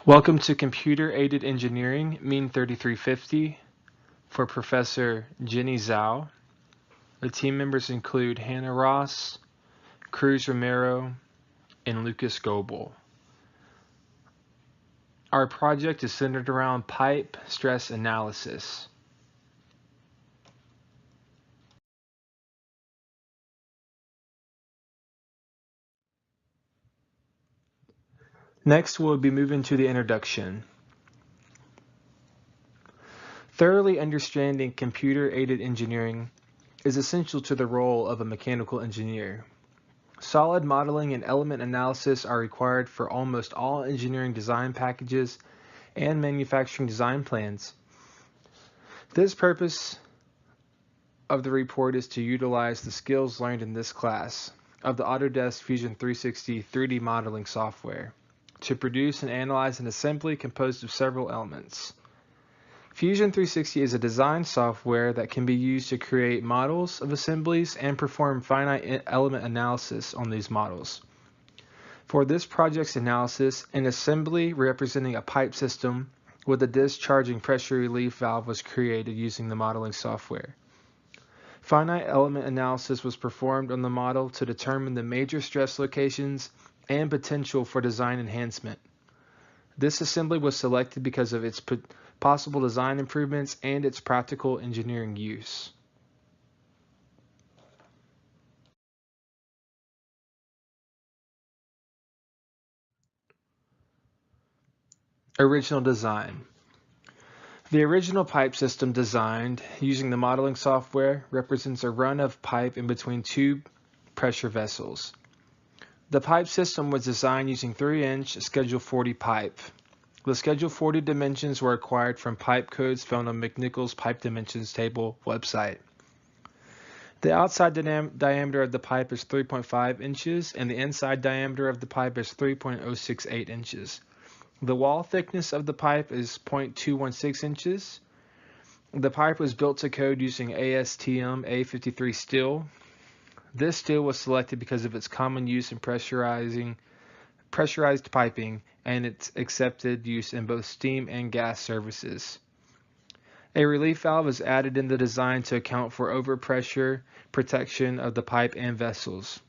Welcome to Computer Aided Engineering, Mean 3350, for Professor Jenny Zhao. The team members include Hannah Ross, Cruz Romero, and Lucas Goebel. Our project is centered around pipe stress analysis. Next, we'll be moving to the introduction. Thoroughly understanding computer-aided engineering is essential to the role of a mechanical engineer. Solid modeling and element analysis are required for almost all engineering design packages and manufacturing design plans. This purpose of the report is to utilize the skills learned in this class of the Autodesk Fusion 360 3D modeling software to produce and analyze an assembly composed of several elements. Fusion 360 is a design software that can be used to create models of assemblies and perform finite element analysis on these models. For this project's analysis, an assembly representing a pipe system with a discharging pressure relief valve was created using the modeling software. Finite element analysis was performed on the model to determine the major stress locations and potential for design enhancement. This assembly was selected because of its possible design improvements and its practical engineering use. Original design. The original pipe system designed using the modeling software represents a run of pipe in between two pressure vessels. The pipe system was designed using 3-inch Schedule 40 pipe. The Schedule 40 dimensions were acquired from pipe codes found on McNichol's Pipe Dimensions Table website. The outside diameter of the pipe is 3.5 inches and the inside diameter of the pipe is 3.068 inches. The wall thickness of the pipe is 0.216 inches. The pipe was built to code using ASTM A53 steel. This steel was selected because of its common use in pressurized piping and its accepted use in both steam and gas services. A relief valve is added in the design to account for overpressure protection of the pipe and vessels.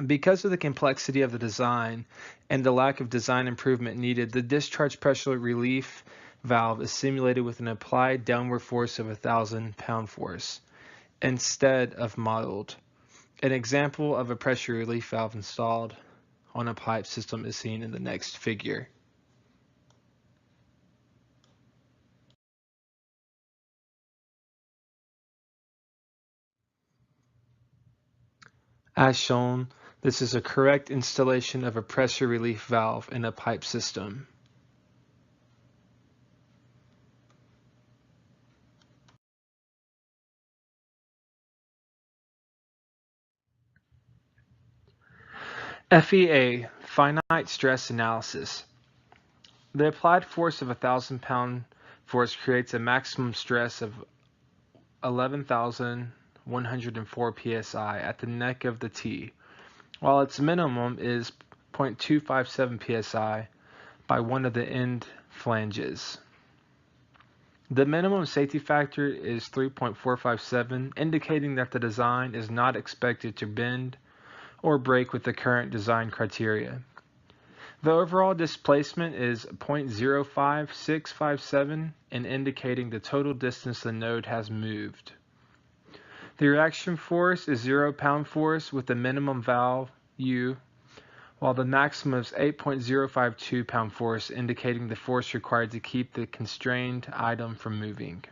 Because of the complexity of the design and the lack of design improvement needed, the discharge pressure relief valve is simulated with an applied downward force of 1,000 pound force instead of modeled. An example of a pressure relief valve installed on a pipe system is seen in the next figure. As shown, this is a correct installation of a pressure relief valve in a pipe system. FEA, finite stress analysis. The applied force of 1,000 pound force creates a maximum stress of 11,104 psi at the neck of the T, while its minimum is 0.257 psi by one of the end flanges. The minimum safety factor is 3.457, indicating that the design is not expected to bend or break with the current design criteria. The overall displacement is 0.05657 and indicating the total distance the node has moved. The reaction force is 0 pound force with the minimum value, while the maximum is 8.052 pound force, indicating the force required to keep the constrained item from moving.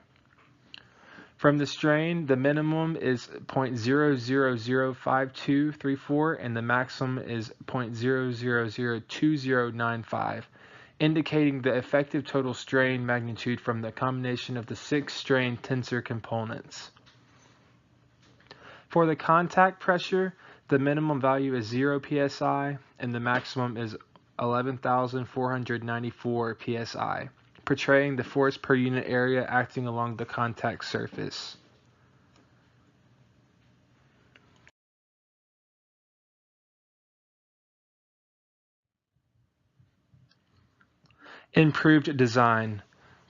From the strain, the minimum is 0.0005234 and the maximum is 0.0002095, indicating the effective total strain magnitude from the combination of the 6 strain tensor components. For the contact pressure, the minimum value is 0 psi and the maximum is 11,494 psi, portraying the force per unit area acting along the contact surface. Improved design.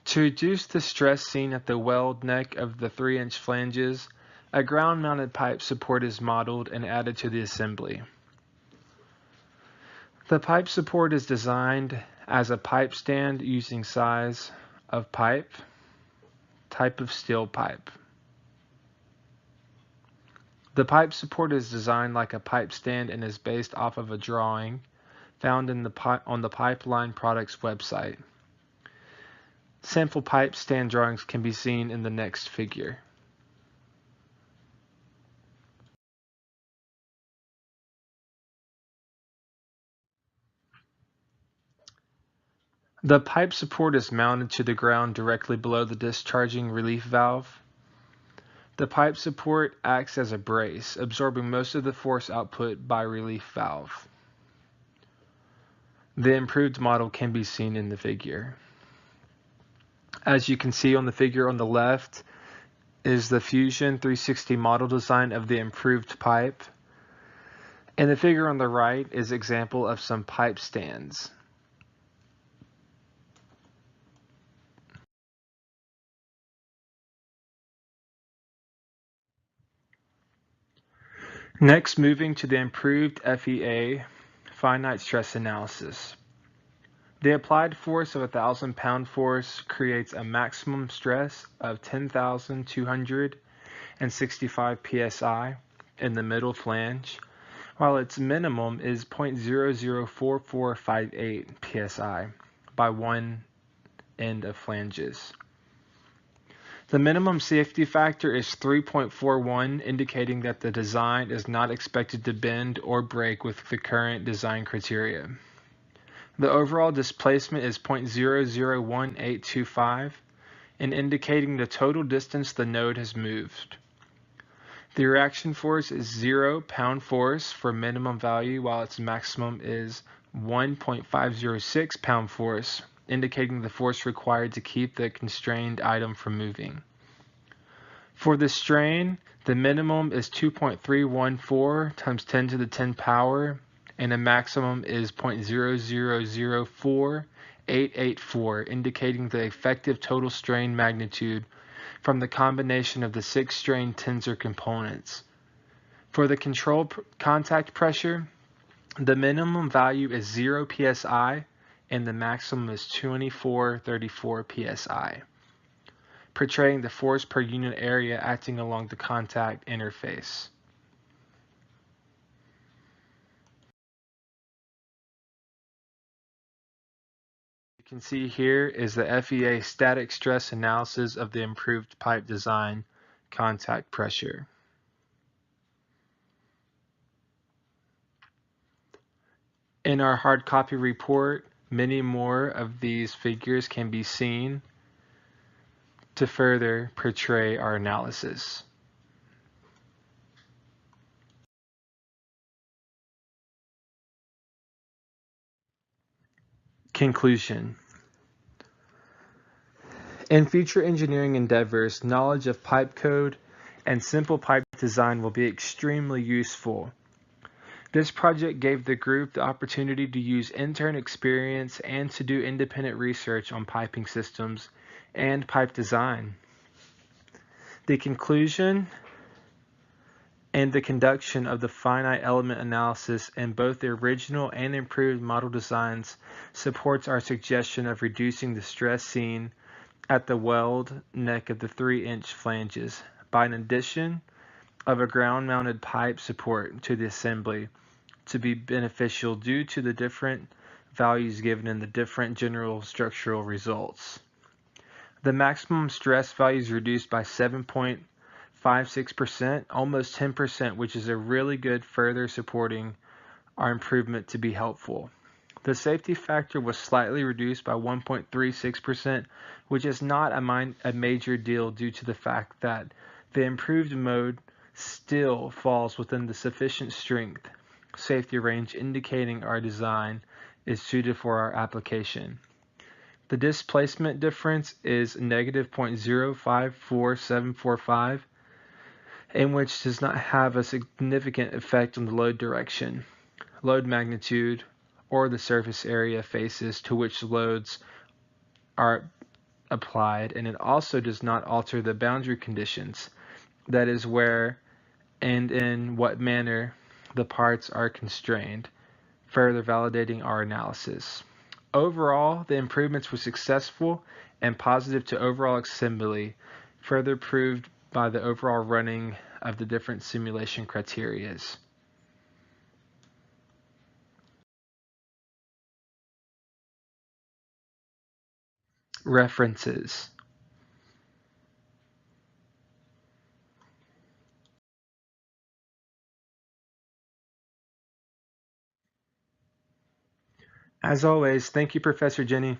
To reduce the stress seen at the weld neck of the 3-inch flanges, a ground-mounted pipe support is modeled and added to the assembly. The pipe support is designed as a pipe stand using size of pipe, type of steel pipe. The pipe support is designed like a pipe stand and is based off of a drawing found on the Pipeline Products website. Sample pipe stand drawings can be seen in the next figure. The pipe support is mounted to the ground directly below the discharging relief valve. The pipe support acts as a brace, absorbing most of the force output by relief valve. The improved model can be seen in the figure. As you can see on the figure on the left is the Fusion 360 model design of the improved pipe. And the figure on the right is an example of some pipe stands. Next, moving to the improved FEA finite stress analysis. The applied force of 1,000 pound force creates a maximum stress of 10,265 psi in the middle flange, while its minimum is 0.004458 psi by one end of flanges. The minimum safety factor is 3.41, indicating that the design is not expected to bend or break with the current design criteria. The overall displacement is 0.001825, and indicating the total distance the node has moved. The reaction force is 0 pound force for minimum value, while its maximum is 1.506 pound force, indicating the force required to keep the constrained item from moving. For the strain, the minimum is 2.314 times 10 to the 10 power, and a maximum is 0.0004884, indicating the effective total strain magnitude from the combination of the 6 strain tensor components. For the control contact pressure, the minimum value is 0 psi and the maximum is 2434 psi, portraying the force per unit area acting along the contact interface. You can see here is the FEA static stress analysis of the improved pipe design contact pressure. In our hard copy report, many more of these figures can be seen to further portray our analysis. Conclusion. In future engineering endeavors, knowledge of pipe code and simple pipe design will be extremely useful. This project gave the group the opportunity to use intern experience and to do independent research on piping systems and pipe design. The conclusion and the conduction of the finite element analysis in both the original and improved model designs supports our suggestion of reducing the stress seen at the weld neck of the 3-inch flanges by an addition of a ground-mounted pipe support to the assembly to be beneficial due to the different values given in the different general structural results. The maximum stress value is reduced by 7.56%, almost 10%, which is a really good further supporting our improvement to be helpful. The safety factor was slightly reduced by 1.36%, which is not a major deal due to the fact that the improved mode still falls within the sufficient strength safety range, indicating our design is suited for our application. The displacement difference is negative 0.054745, and which does not have a significant effect on the load direction, load magnitude, or the surface area faces to which loads are applied, and it also does not alter the boundary conditions, that is where and in what manner the parts are constrained, further validating our analysis. Overall, the improvements were successful and positive to overall assembly, further proved by the overall running of the different simulation criterias. References. As always, thank you, Professor Jenny.